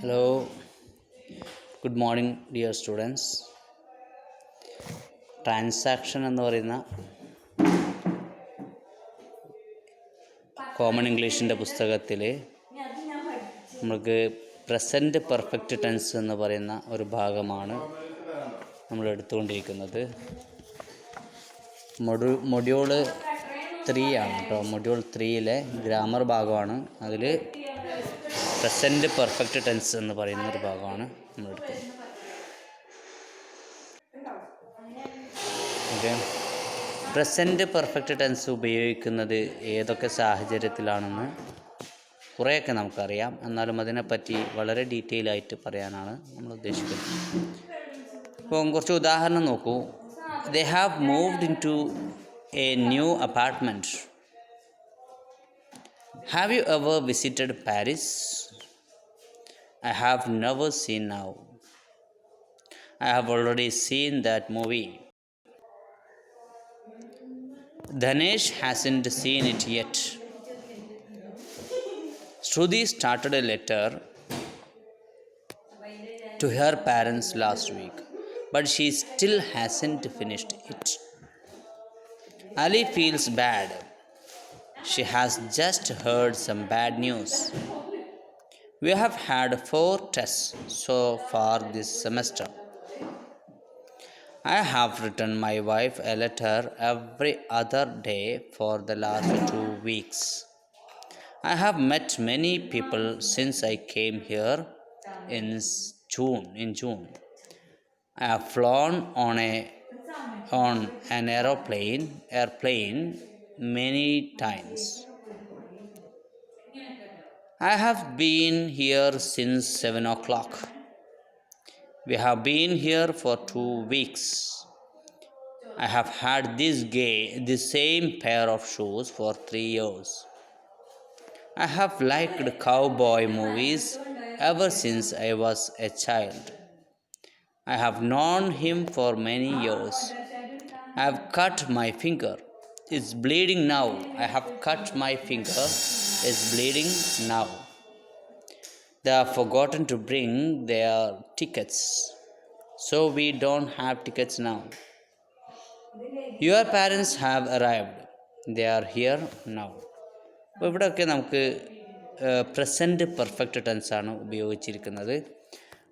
Hello, good morning dear students. Transaction എന്ന് പറയുന്ന common ഇംഗ്ലീഷിൻ്റെ പുസ്തകത്തിൽ നമുക്ക് പ്രസൻറ്റ് പെർഫെക്റ്റ് ടെൻസ് എന്ന് പറയുന്ന ഒരു ഭാഗമാണ് നമ്മൾ എടുത്തുകൊണ്ടിരിക്കുന്നത്. മൊഡ്യൂള് 3 ആണ് കേട്ടോ. മൊഡ്യൂൾ 3-ലെ ഗ്രാമർ ഭാഗമാണ്. അതിൽ പ്രസൻറ്റ് പെർഫെക്റ്റ് ടെൻസ് എന്ന് പറയുന്ന ഒരു ഭാഗമാണ് നമ്മൾ എടുക്കുന്നത്. ഓക്കെ, പ്രസൻറ്റ് പെർഫെക്റ്റ് ടെൻസ് ഉപയോഗിക്കുന്നത് ഏതൊക്കെ സാഹചര്യത്തിലാണെന്ന് കുറേയൊക്കെ നമുക്കറിയാം. എന്നാലും അതിനെപ്പറ്റി വളരെ ഡീറ്റെയിൽ ആയിട്ട് പറയാനാണ് നമ്മൾ ഉദ്ദേശിക്കുന്നത്. അപ്പോൾ കുറച്ച് ഉദാഹരണം നോക്കൂ. They have moved into a new apartment. Have you ever visited Paris? I have never seen now. I have already seen that movie. Dhanesh hasn't seen it yet. Shruti started a letter to her parents last week, but she still hasn't finished it. Ali feels bad. She has just heard some bad news. We have had 4 tests so far this semester. I have written my wife a letter every other day for the last 2 weeks. I have met many people since I came here in June. I have flown on an airplane many times. I have been here since 7 o'clock. We have been here for 2 weeks. I have had the same pair of shoes for 3 years. I have liked cowboy movies ever since I was a child. I have known him for many years. I have cut my finger. It's bleeding now. I have cut my finger. It's bleeding now. They have forgotten to bring their tickets, so we don't have tickets now. Your parents have arrived. They are here now. അപ്പോൾ ഇവിടെയൊക്കെ നമുക്ക് present perfect ടെൻസാണ് ഉപയോഗിച്ചിരിക്കുന്നത്.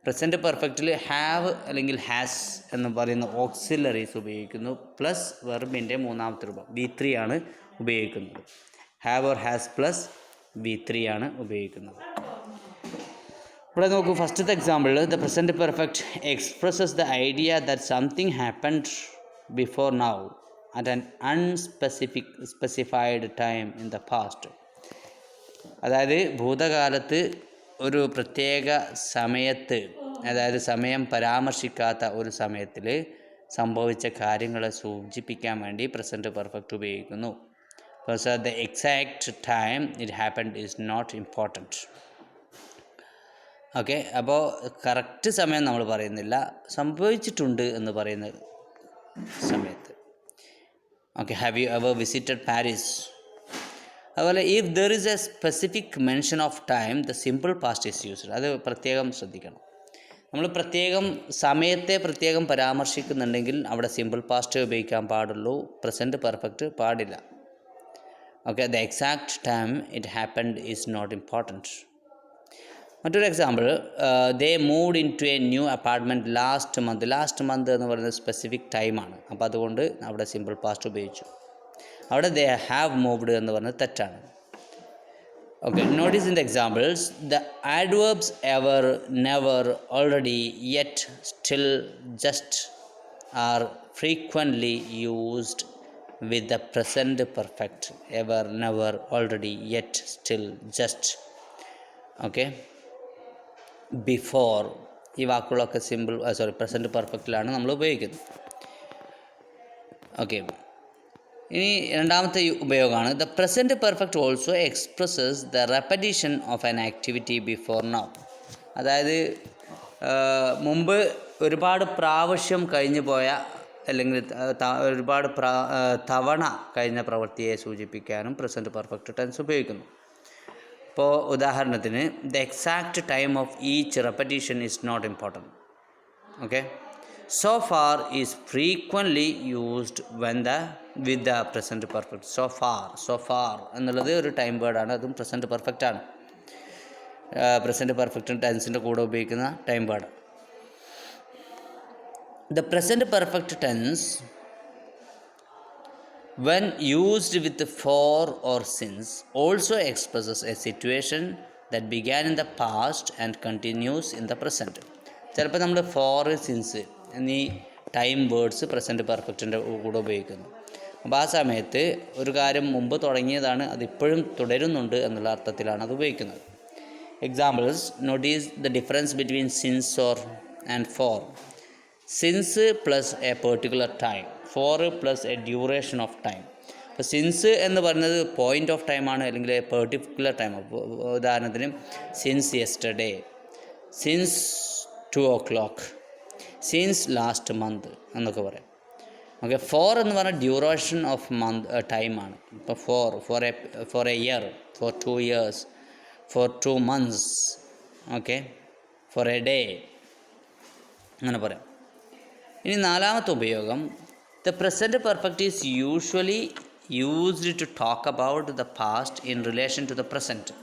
Present പെർഫെക്റ്റിൽ have അല്ലെങ്കിൽ has എന്ന് പറയുന്ന auxiliaries ഉപയോഗിക്കുന്നു. Plus വെർബിൻ്റെ മൂന്നാമത്തെ രൂപം V3 ആണ് ഉപയോഗിക്കുന്നത്. Have or has plus V3 ആണ് ഉപയോഗിക്കുന്നത്. ഇവിടെ നോക്കൂ, ഫസ്റ്റത്തെ example, the present perfect expresses the idea that something happened before now at an specified time in the past. അതായത് ഭൂതകാലത്ത് ഒരു പ്രത്യേക സമയത്ത്, അതായത് സമയം പരാമർശിക്കാത്ത ഒരു സമയത്തിൽ സംഭവിച്ച കാര്യങ്ങളെ സൂചിപ്പിക്കാൻ വേണ്ടി പ്രസൻറ്റ് പെർഫെക്റ്റ് ഉപയോഗിക്കുന്നു. പക്ഷേ the exact time it happened is not important. Okay, അപ്പോൾ കറക്റ്റ് സമയം നമ്മൾ പറയുന്നില്ല, സംഭവിച്ചിട്ടുണ്ട് എന്ന് പറയുന്ന സമയത്ത്. Okay, have you ever visited Paris. അതുപോലെ if there is a specific mention of time the simple past is used. അത് പ്രത്യേകം ശ്രദ്ധിക്കണം. നമ്മൾ പ്രത്യേകം സമയത്തെ പ്രത്യേകം പരാമർശിക്കുന്നുണ്ടെങ്കിൽ അവിടെ സിമ്പിൾ പാസ്റ്റ് ഉപയോഗിക്കാൻ പാടുള്ളൂ, പ്രസൻറ്റ് പെർഫെക്റ്റ് പാടില്ല. Okay, the exact time it happened is not important. മറ്റൊരു example, they moved into a new apartment last month എന്ന് പറയുന്നത് സ്പെസിഫിക് ടൈമാണ്. അപ്പോൾ അതുകൊണ്ട് അവിടെ സിമ്പിൾ പാസ്റ്റ് ഉപയോഗിച്ചു. അവിടെ ദേ ഹാവ് മൂവ്ഡ് എന്ന് പറയുന്നത് തെറ്റാണ്. Okay, notice in the examples, the adverbs ever, never, already, yet, still, just are frequently used with the present perfect. Ever, never, already, yet, still, just. Okay, before, ഈ വാക്കുകളൊക്കെ present പെർഫെക്റ്റിലാണ് നമ്മൾ ഉപയോഗിക്കുന്നത്. Okay, ഇനി രണ്ടാമത്തെ ഉപയോഗമാണ് the present perfect also expresses the repetition of an activity before now. അതായത് മുമ്പ് ഒരുപാട് പ്രാവശ്യം കഴിഞ്ഞു പോയ അല്ലെങ്കിൽ ഒരുപാട് തവണ കഴിഞ്ഞ പ്രവൃത്തിയെ സൂചിപ്പിക്കാനും പ്രസൻറ്റ് പെർഫെക്റ്റ് ടെൻസ് ഉപയോഗിക്കുന്നു. ഇപ്പോൾ ഉദാഹരണത്തിന് the exact time of each repetition is not important. Okay, so far is frequently used with the present perfect. So far എന്നുള്ളത് ഒരു ടൈം വേർഡാണ്, അതും പ്രസൻറ്റ് പെർഫെക്റ്റ് ആണ്. പ്രസൻറ്റ് പെർഫെക്റ്റ് ടെൻസിൻ്റെ കൂടെ ഉപയോഗിക്കുന്ന time word. The present perfect tense when used with for or since also expresses a situation that began in the past and continues in the present. ചിലപ്പോൾ നമ്മൾ four since എന്നീ time words present പെർഫെക്റ്റിൻ്റെ കൂടെ ഉപയോഗിക്കുന്നു. അപ്പോൾ ആ സമയത്ത് ഒരു കാര്യം മുമ്പ് തുടങ്ങിയതാണ്, അതിപ്പോഴും തുടരുന്നുണ്ട് എന്നുള്ള അർത്ഥത്തിലാണ് അത് ഉപയോഗിക്കുന്നത്. Examples: notice the difference between since and for. Since plus a particular time, for plus a duration of time. അപ്പോൾ സിൻസ് എന്ന് പറയുന്നത് പോയിൻ്റ് ഓഫ് ടൈമാണ്, അല്ലെങ്കിൽ എ പെർട്ടിക്കുലർ ടൈം. ഉദാഹരണത്തിന് since yesterday, since 2 o'clock, since last month എന്നൊക്കെ പറയാം. Okay, four എന്ന് പറഞ്ഞാൽ ഡ്യൂറേഷൻ ഓഫ് ടൈമാണ്. ഇപ്പോൾ for a year, for 2 years, for 2 months, okay, for a day, അങ്ങനെ പറയാം. ഇനി നാലാമത്തെ ഉപയോഗം, the present perfect is usually used to talk about the past in relation to the present.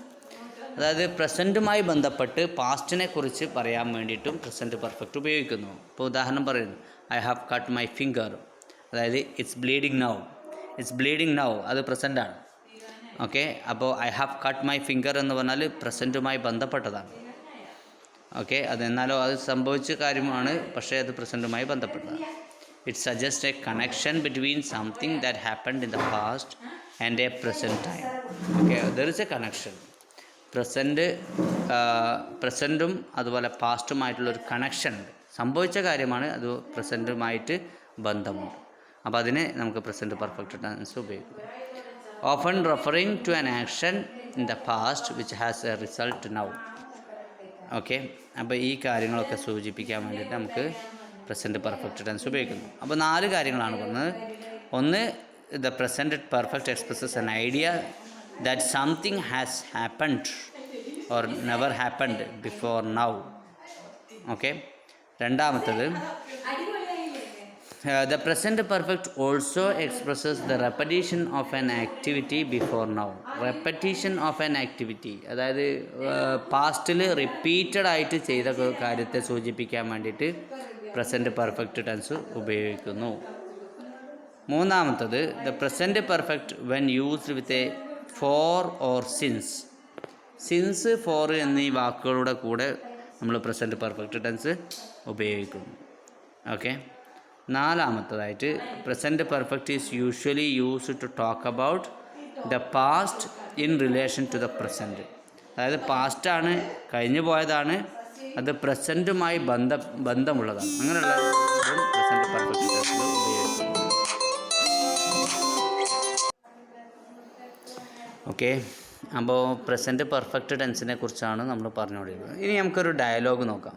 അതായത് പ്രസൻറ്റുമായി ബന്ധപ്പെട്ട് പാസ്റ്റിനെ കുറിച്ച് പറയാൻ വേണ്ടിയിട്ടും പ്രസൻറ്റ് പെർഫെക്റ്റ് ഉപയോഗിക്കുന്നു. ഇപ്പോൾ ഉദാഹരണം പറയുന്നു, I have cut my finger, അതായത് ഇറ്റ്സ് ബ്ലീഡിങ് നൗ, അത് പ്രസൻറ്റാണ്. ഓക്കെ, അപ്പോൾ I have cut my finger എന്ന് പറഞ്ഞാൽ പ്രസൻറ്റുമായി ബന്ധപ്പെട്ടതാണ്. ഓക്കെ, അതെന്നാലോ അത് സംഭവിച്ച കാര്യമാണ്, പക്ഷേ അത് പ്രസൻറ്റുമായി ബന്ധപ്പെട്ടതാണ്. It suggest a connection between something that happened in the past and a present time. Okay, there is a connection. പ്രസൻറ്റും അതുപോലെ പാസ്റ്റുമായിട്ടുള്ളൊരു കണക്ഷൻ ഉണ്ട്. സംഭവിച്ച കാര്യമാണ്, അത് പ്രസൻറ്റുമായിട്ട് ബന്ധമുണ്ട്. അപ്പോൾ അതിന് നമുക്ക് പ്രസൻറ്റ് പെർഫെക്റ്റ് ടെൻസ് ഉപയോഗിക്കും. Often referring to an action in the past which has a result now. Okay, അപ്പോൾ ഈ കാര്യങ്ങളൊക്കെ സൂചിപ്പിക്കാൻ വേണ്ടിയിട്ട് നമുക്ക് പ്രസൻറ്റ് പെർഫെക്റ്റ് ടെൻസ് ഉപയോഗിക്കുന്നു. അപ്പോൾ 4 കാര്യങ്ങളാണ് പറഞ്ഞത്. ഒന്ന്, the present perfect expresses an idea that something has happened or never happened before now. Okay, രണ്ടാമത്തത്, the present perfect also expresses the repetition of an activity before now. Repetition of an activity, അതായത് പാസ്റ്റിൽ repeated ആയിട്ട് ചെയ്ത കാര്യത്തെ സൂചിപ്പിക്കാൻ വേണ്ടിയിട്ട് present perfect tense ഉപയോഗിക്കുന്നു. മൂന്നാമത്തത്, the present perfect when used with a for or since for എന്നീ വാക്കുകളുടെ കൂടെ നമ്മൾ പ്രസൻറ്റ് പെർഫെക്റ്റ് ടെൻസ് ഉപയോഗിക്കുന്നു. ഓക്കെ, നാലാമത്തതായിട്ട്, present perfect is usually used to talk about the past in relation to the present. അതായത് പാസ്റ്റാണ്, കഴിഞ്ഞു പോയതാണ്, അത് പ്രസൻറ്റുമായി ബന്ധമുള്ളതാണ്. അങ്ങനെയുള്ള പ്രസൻറ്റ് പെർഫെക്റ്റ് ടെൻസ് ഉപയോഗിക്കുന്നു. ഓക്കെ, അപ്പോൾ പ്രസൻറ്റ് പെർഫെക്റ്റ് ടെൻസിനെ കുറിച്ചാണ് നമ്മൾ പറഞ്ഞുകൊണ്ടിരിക്കുന്നത്. ഇനി നമുക്കൊരു ഡയലോഗ് നോക്കാം.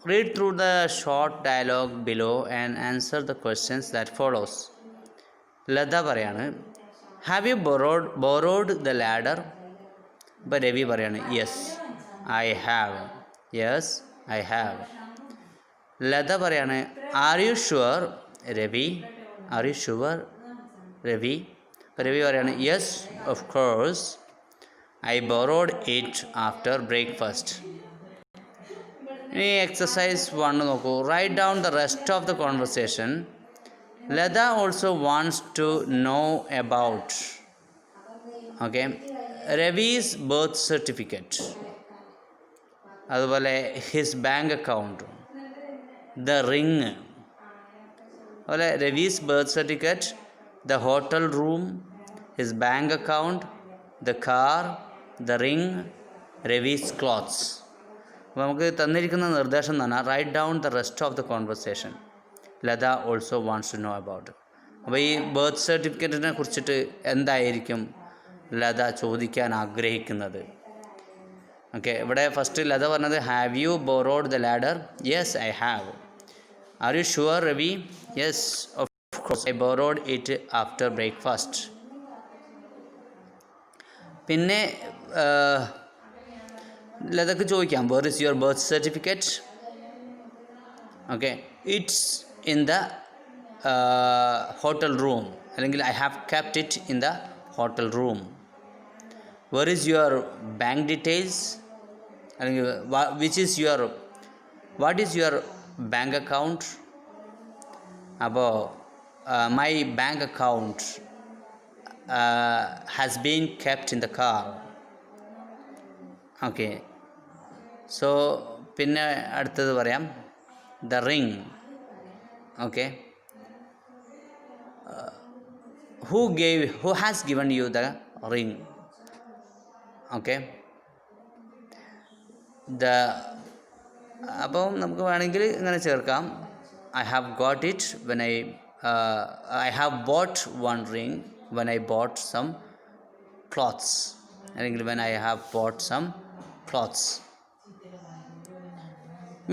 Read through the short dialogue below and answer the questions that follows. Latha പറയാണ്, have you borrowed the ladder? ഇപ്പോൾ രവി പറയാണ്, യെസ് ഐ ഹാവ്. ലത പറയാണ്, ആർ യു ഷുവർ രവി? അപ്പോൾ രവി പറയാണ്, yes of course I borrowed it after breakfast. ഇനി exercise 1 നോക്കൂ. Write down the rest of the conversation. Latha also wants to know about Ravi's birth certificate, അതുപോലെ his bank account, the ring. അതുപോലെ Ravi's birth certificate, the hotel room, his bank account, the car, the ring, Ravi's clothes. അപ്പോൾ നമുക്ക് തന്നിരിക്കുന്ന നിർദ്ദേശം എന്ന് പറഞ്ഞാൽ write down the rest of the conversation. Latha also wants to know about. അപ്പോൾ ഈ ബർത്ത് സർട്ടിഫിക്കറ്റിനെ കുറിച്ചിട്ട് എന്തായിരിക്കും ലത ചോദിക്കാൻ ആഗ്രഹിക്കുന്നത്? ഓക്കെ, ഇവിടെ ഫസ്റ്റ് ലത പറഞ്ഞത് have you borrowed the ladder? Yes I have. Are you sure Ravi? Yes of course I borrowed it after breakfast. പിന്നെ ലതക്ക് ചോദിക്കാം, where is your birth certificate? Okay, it's in the hotel room, അല്ലെങ്കിൽ I have kept it in the hotel room. Where is your bank details, അല്ലെങ്കിൽ what is your bank account? അപ്പോൾ my bank account has been kept in the car. Okay, so പിന്നെ അടുത്തത് പറയാം, the ring. Okay, who has given you the ring? Okay, അപ്പം നമുക്ക് വേണമെങ്കിൽ ഇങ്ങനെ ചേർക്കാം, I have got it when I have bought one ring when I bought some clothes, അല്ലെങ്കിൽ when I have bought some clothes.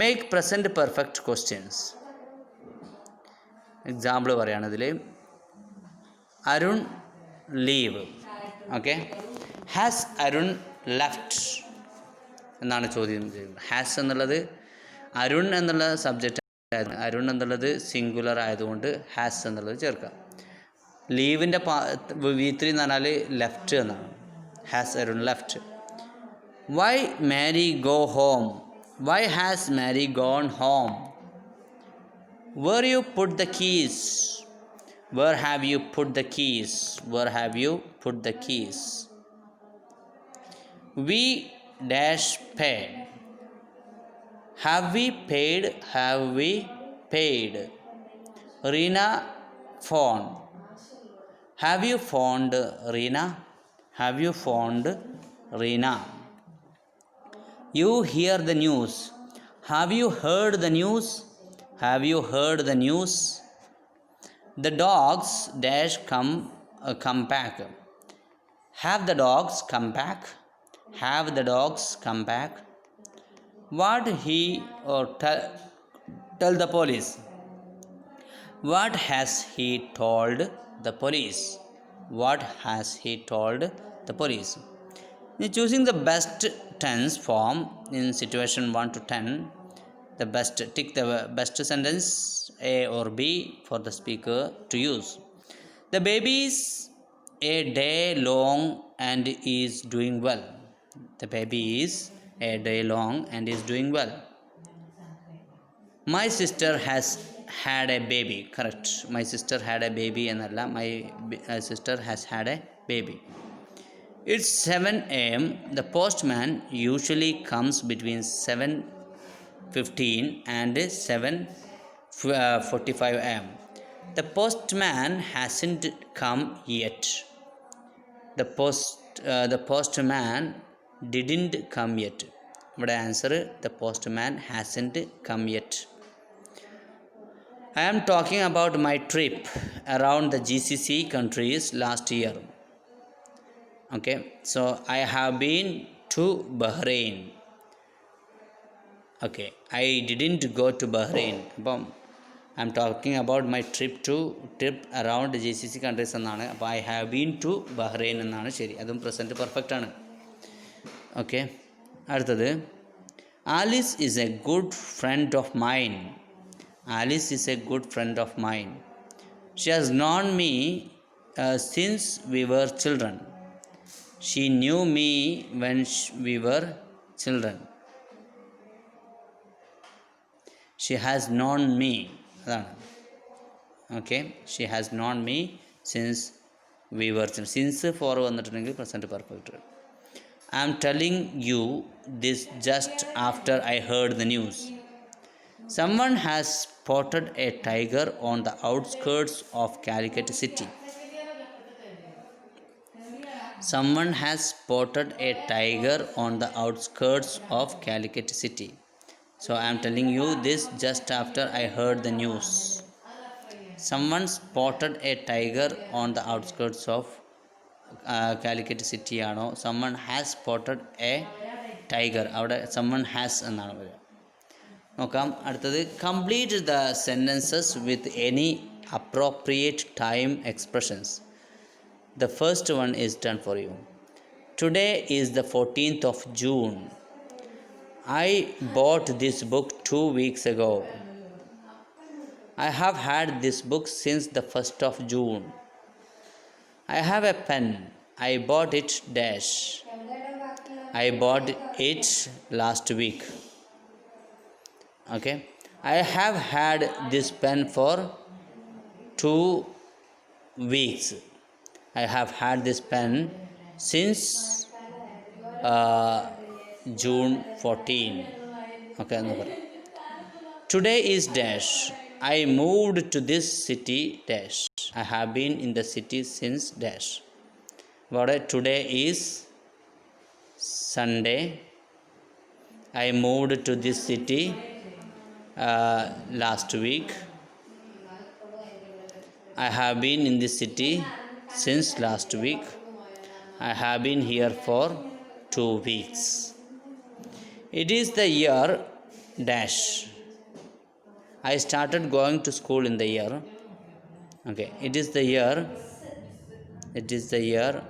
Make present perfect questions. Example പറയുകയാണിതിൽ, Arun leave. Okay, has Arun left എന്നാണ് ചോദ്യം ചെയ്യുന്നത്. ഹാസ് എന്നുള്ളത് അരുൺ എന്നുള്ള subject, Arun എന്നുള്ളത് singular ആയതുകൊണ്ട് has എന്നുള്ളത് ചേർക്കാം. ലീവിൻ്റെ V3 എന്ന് പറഞ്ഞാൽ ലെഫ്റ്റ് എന്നാണ്. Has Arun left. Why Mary go home? Why has Mary gone home? Where you put the keys? Where have you put the keys? Where have you put the keys? We dash pay. Have we paid? Have we paid? Reena phone. Have you phoned Reena? Have you phoned Reena? You hear the news. Have you heard the news? Have you heard the news? The dogs dash come back. Have the dogs come back? Have the dogs come back? What he or tell the police? What has he told the police? What has he told the police? In choosing the best tense form in situation 1 to 10, tick the best sentence A or B for the speaker to use. The baby is a day long and is doing well. The baby is a day long and is doing well. My sister has had a baby. Correct. My sister had a baby എന്നല്ല, my sister has had a baby. It's 7 a.m. The postman usually comes between 7:15 and 7:45 am. The postman hasn't come yet. The postman didn't come yet. ഇവിടെ answer the postman hasn't come yet. I am talking about my trip around the GCC countries last year. Okay, so I have been to Bahrain. Okay, I didn't go to Bahrain. അപ്പം I am talking about my trip around GCC countries എന്നാണ്. അപ്പോൾ I have been to Bahrain എന്നാണ് ശരി. അതും present perfect ആണ്. Okay, അടുത്തത്, Alice is a good friend of mine. Alice is a good friend of mine. She has known me since we were children. She knew me when we were children. She has known me, അതാണ്. Okay, she has known me since we were children. Since for വന്നിട്ടുണ്ടെങ്കിൽ present perfect. I am telling you this just after I heard the news. Someone has spotted a tiger on the outskirts of Calicut city. Someone has spotted a tiger on the outskirts of Calicut city. So I am telling you this just after I heard the news. Someone spotted a tiger on the outskirts of Calicut city ആണോ? Someone has spotted a tiger. അവിടെ someone has എന്നാണ് പറയുക. നോക്കാം. അടുത്തത്, complete the sentences with any appropriate time expressions. The first one is done for you. Today is the 14th of June. I bought this book 2 weeks ago. I have had this book since the 1st of June. I have a pen. I bought it dash. I bought it last week. Okay. I have had this pen for 2 weeks. I have had this pen since June 14. Okay. Today is dash. I moved to this city dash. I have been in the city since dash. Today is Sunday. I moved to this city last week. I have been in this city since last week. I have been here for 2 weeks. It is the year dash. I started going to school in the year. Okay, it is the year. It is the year.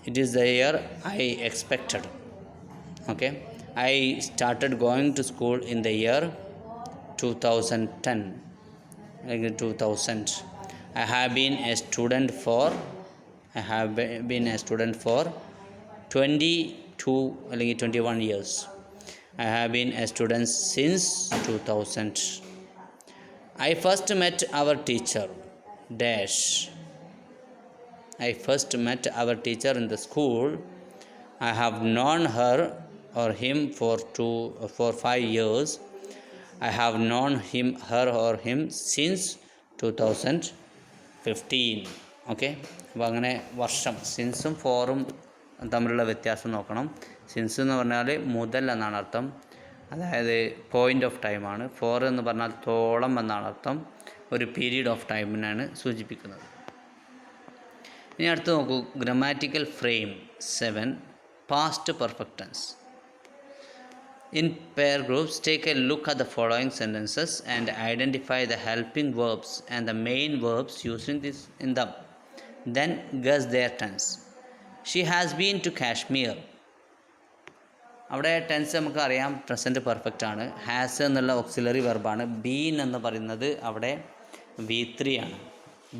It is the year I expected. Okay, I started going to school in the year 2010. Like 2000. I have been a student for. I have been a student for 22 like 21 years. I have been a student since 2000. I first met our teacher dash. I first met our teacher in the school. I have known her or him for 5 years. I have known her or him since 2015. Okay. അപ്പോൾ അങ്ങനെ വർഷം സിൻസും ഫോറും തമ്മിലുള്ള വ്യത്യാസം നോക്കണം. Since എന്ന് പറഞ്ഞാൽ മുതൽ എന്നാണ് അർത്ഥം, അതായത് പോയിൻ്റ് ഓഫ് ടൈമാണ്. ഫോർ എന്ന് പറഞ്ഞാൽ തോളം എന്നാണ് അർത്ഥം, ഒരു പീരീഡ് ഓഫ് ടൈമിനാണ് സൂചിപ്പിക്കുന്നത്. ഇനി അടുത്ത് നോക്കൂ, grammatical frame 7 past perfect tense. In pair groups, take a look at the following sentences and identify the helping verbs and the main verbs used in them. Then guess their tense. She has been to Kashmir. അവിടെ tense നമുക്ക് അറിയാം present perfect ആണ്. Has എന്നുള്ള auxiliary വെർബാണ്. Been എന്ന് പറയുന്നത് അവിടെ V3 ആണ്.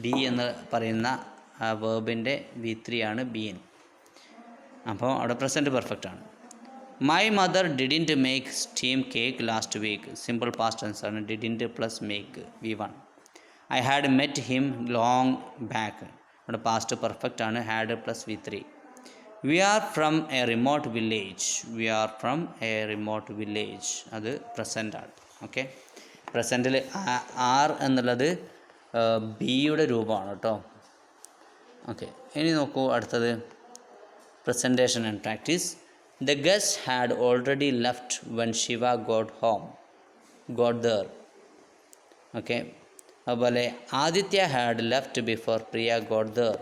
B എന്ന് പറയുന്ന വേർബിൻ്റെ V3 ആണ് ബീൻ. അപ്പോൾ അവിടെ പ്രസൻറ്റ് പെർഫെക്റ്റ് ആണ്. My mother didn't make steam cake last week. Simple past tense ആണ്. didn't plus make V1. I had met him long back. അവിടെ past perfect ആണ്. had plus V3. We are from a remote village. We are from a remote village. അത് present ആണ്. Okay, പ്രസൻറ്റിൽ R എന്നുള്ളത് ബിയുടെ രൂപമാണ് കേട്ടോ. Okay, ഇനി നോക്കൂ അടുത്തത് presentation and practice. The guest had already left when Shiva got there. Okay. അതുപോലെ Aditya had left before Priya got there.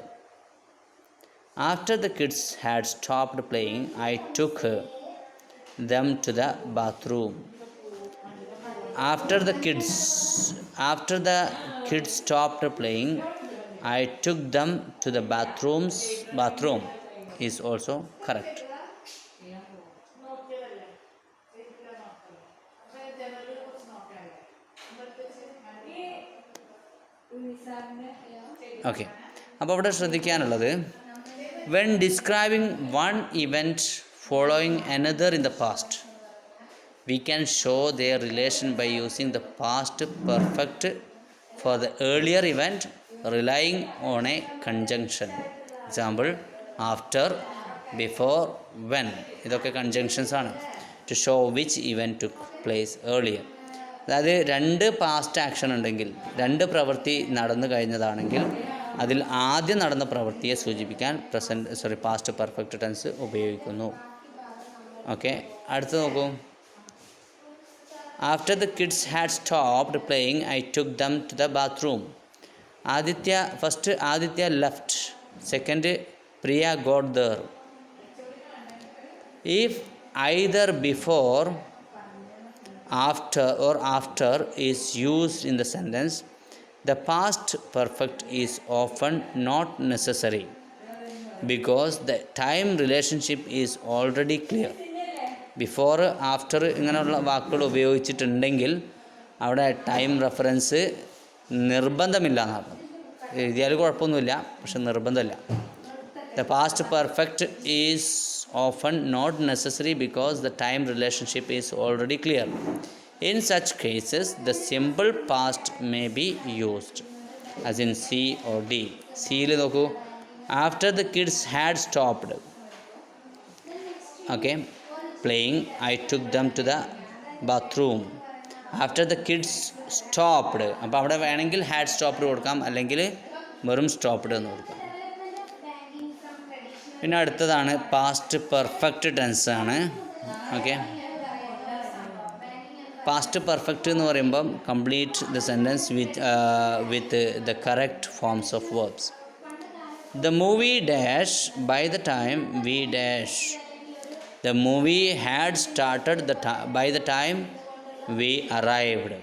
After the kids had stopped playing, I took them to the bathroom. After the kids stopped playing, I took them to the bathroom is also correct. Okay, അപ്പോൾ അവിടെ ശ്രദ്ധിക്കാനുള്ളത്, when describing one event following another in the past, we can show their relation by using the past perfect for the earlier event relying on a conjunction. Example, after, before, when. ഇതൊക്കെ conjunctions ആണ്. to show which event took place earlier. അതായത് രണ്ട് past action ഉണ്ടെങ്കിൽ, രണ്ട് പ്രവൃത്തി നടന്നു കഴിഞ്ഞതാണെങ്കിൽ അതിൽ ആദ്യം നടന്ന പ്രവൃത്തിയെ സൂചിപ്പിക്കാൻ പാസ്റ്റ് പെർഫെക്റ്റ് ടെൻസ് ഉപയോഗിക്കുന്നു. ഓക്കെ, അടുത്ത് നോക്കൂ. After the kids had stopped playing, I took them to the bathroom. Aditya left. Second, Priya got there. If either before, after or after is used in the sentence, The past perfect is often not necessary because the time relationship is already clear. Before after ഇങ്ങനെയുള്ള വാക്കുകൾ ഉപയോഗിച്ചിട്ടുണ്ടെങ്കിൽ അവിടെ time reference നിർബന്ധമില്ല എന്നാണ്. എഴുതിയാൽ കുഴപ്പമൊന്നുമില്ല, പക്ഷെ നിർബന്ധമില്ല. The past perfect is often not necessary because the time relationship is already clear. In such cases, the simple past may be used, as in C or D. C യിൽ നോക്കൂ, after the kids had stopped, okay, playing, I took them to the bathroom. After the kids stopped, അപ്പോൾ അവിടെ വേണമെങ്കിൽ had stopped കൊടുക്കാം, അല്ലെങ്കിൽ വെറും stopped എന്ന് കൊടുക്കാം. പിന്നെ അടുത്തതാണ് പാസ്റ്റ് പെർഫെക്റ്റ് ടെൻസ് ആണ്. ഓക്കെ, പാസ്റ്റ് പെർഫെക്റ്റ് എന്ന് പറയുമ്പം complete the sentence with the correct forms of verbs. The movie dash by the time we dash. The movie had started by the time we arrived.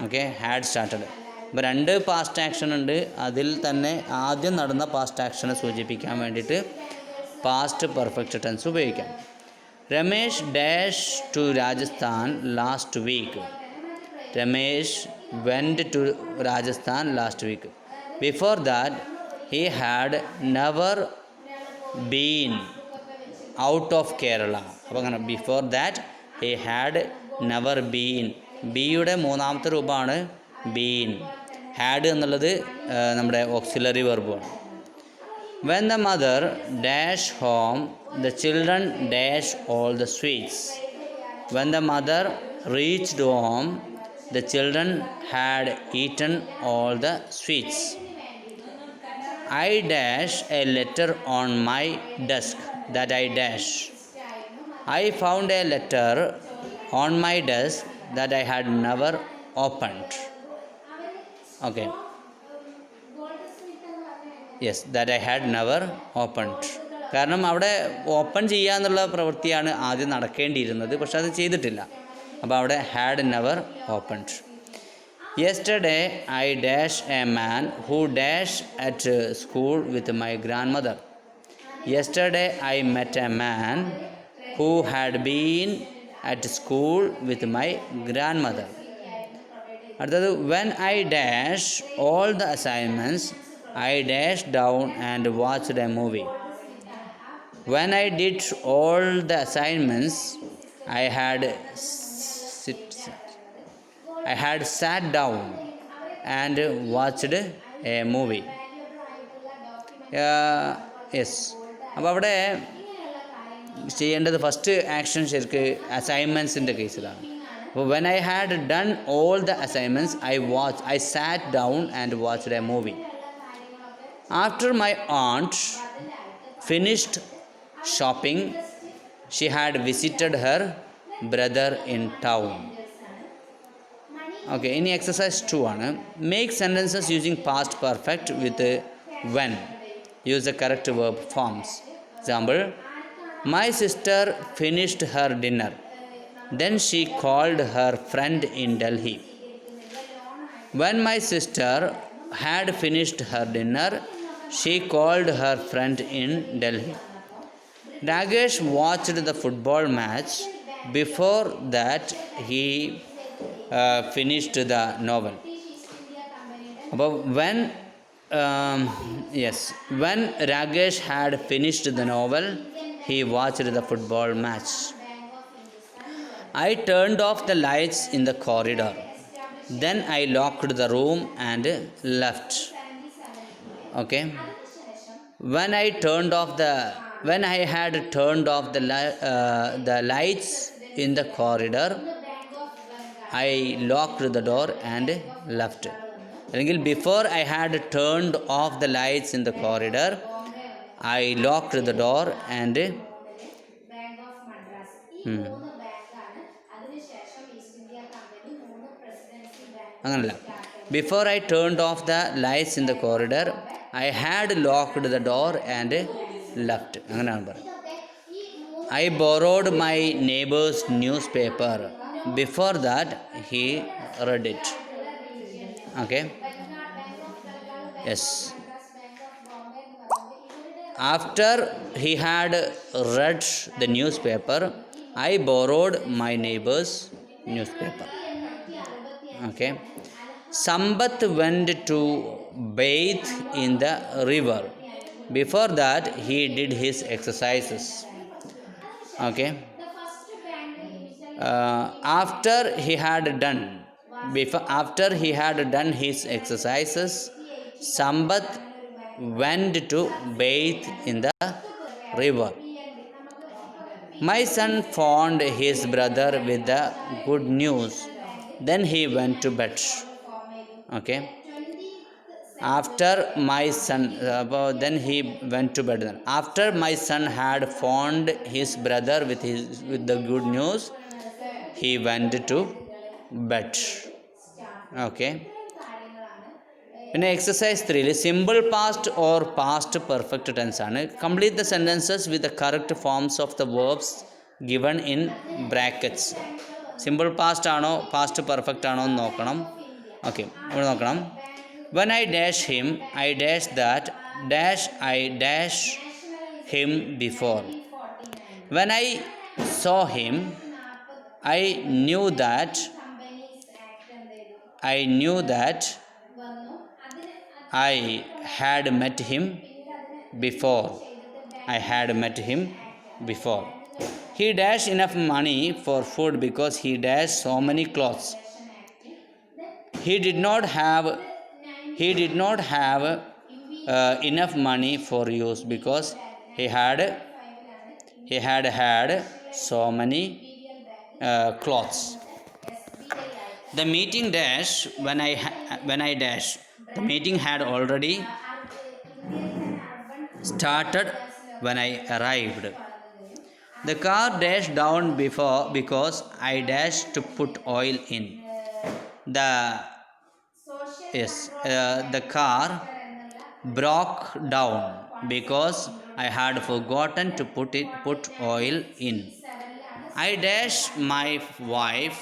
Okay, had started. ഇപ്പോൾ രണ്ട് past action ഉണ്ട്. അതിൽ തന്നെ ആദ്യം നടന്ന past ആക്ഷനെ സൂചിപ്പിക്കാൻ വേണ്ടിയിട്ട് past perfect tense ഉപയോഗിക്കാം. Ramesh dash to Rajasthan last week. Ramesh went to Rajasthan last week. Before that he had never been out of Kerala. അപ്പോൾ അങ്ങനെ before that he had never been. ബിയുടെ മൂന്നാമത്തെ രൂപമാണ് ബീൻ. ഹാഡ് എന്നുള്ളത് നമ്മുടെ ഓക്സിലറി വെർബാണ്. When the mother dash home, the children dash all the sweets. When the mother reached home, the children had eaten all the sweets. I dash a letter on my desk that I dash. I found a letter on my desk that I had never opened. Okay. Yes, that I had never opened. കാരണം അവിടെ open ചെയ്യുക എന്നുള്ള പ്രവൃത്തിയാണ് ആദ്യം നടക്കേണ്ടിയിരുന്നത്, പക്ഷെ അത് ചെയ്തിട്ടില്ല. അപ്പോൾ അവിടെ had never opened. Yesterday I dash a man who dash at school with my grandmother. Yesterday I met a man who had been at school with my grandmother. അടുത്തത്, when I dash all the assignments I dashed down and watched a movie. When I did all the assignments, I had sat down and watched a movie. Yes. അപ്പോൾ അവിടെ ചെയ്യേണ്ടത് first action ശരിക്ക് അസൈൻമെൻറ്റ്സിൻ്റെ കേസിലാണ്. അപ്പോൾ when I had done all the assignments I sat down and watched a movie. After my aunt finished shopping, she had visited her brother in town. Okay, in exercise 2 ആണ്. Make sentences using past perfect with when. Use the correct verb forms. Example, my sister finished her dinner. Then she called her friend in Delhi. When my sister had finished her dinner, she called her friend in Delhi. Ragesh watched the football match. Before that, he finished the novel. Above when Ragesh had finished the novel, he watched the football match. I turned off the lights in the corridor. Then I locked the room and left. Okay. When I had turned off the lights in the corridor, I locked the door and left. അല്ലെങ്കിൽ before I had turned off the lights in the corridor, I locked the door and അങ്ങനല്ല, before I turned off the lights in the corridor, I had locked the door and left. അങ്ങനെയാണ് പറയുന്നത്. I borrowed my neighbor's newspaper. Before that, he read it. Okay. Yes. After he had read the newspaper, I borrowed my neighbor's newspaper. Okay. Sambat went to bathe in the river. Before that, he did his exercises. Okay. After he had done, after he had done his exercises, Sambat went to bathe in the river. My son found his brother with the good news. Then he went to bed. Okay. After my son, then he went to bed. After my son had found his brother with the good news, he went to bed. Okay. പിന്നെ exercise 3 simple past or past perfect tense ആണ്. Complete the sentences with the correct forms of the verbs given in brackets. Simple past ആണോ past perfect ആണോ എന്ന് നോക്കണം. Okay, ഇവിടെ നോക്കണം. When I dash him, I dash that, dash I dash him before. When I saw him, I knew that I had met him before. He dashed enough money for food because he dashed so many clothes. He did not have enough money for use because he had so many clothes. The meeting dash when I dash. The meeting had already started when I arrived. The car dashed down before because I dashed to put oil in. The car broke down because I had forgotten to put oil in. I dashed my wife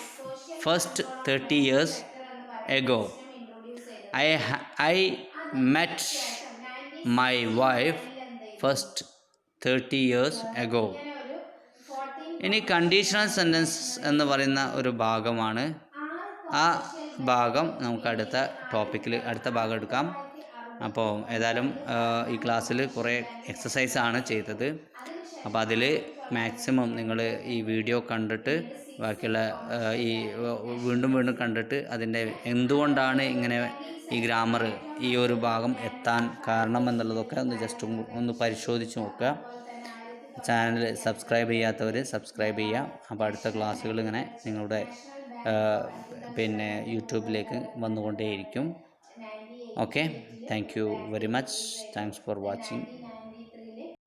first 30 years ago. I met my wife first 30 years ago. ഇനി conditional sentence എന്ന് പറയുന്ന ഒരു ഭാഗമാണ്. ആ ഭാഗം നമുക്ക് അടുത്ത ഭാഗം എടുക്കാം. അപ്പോൾ ഏതായാലും ഈ ക്ലാസ്സിൽ കുറേ എക്സസൈസാണ് ചെയ്തത്. അപ്പോൾ അതിൽ മാക്സിമം നിങ്ങൾ ഈ വീഡിയോ കണ്ടിട്ട് ബാക്കിയുള്ള ഈ വീണ്ടും കണ്ടിട്ട് അതിൻ്റെ എന്തുകൊണ്ടാണ് ഇങ്ങനെ ഈ ഗ്രാമർ ഈ ഒരു ഭാഗം എത്താൻ കാരണം എന്നുള്ളതൊക്കെ ഒന്ന് പരിശോധിച്ച് നോക്കുക. ചാനൽ സബ്സ്ക്രൈബ് ചെയ്യാത്തവർ സബ്സ്ക്രൈബ് ചെയ്യുക. അപ്പോൾ അടുത്ത ക്ലാസ്സുകൾ ഇങ്ങനെ നിങ്ങളുടെ യൂട്യൂബിലേക്ക് വന്നുകൊണ്ടേയിരിക്കും. Okay, thank you very much. Thanks for watching.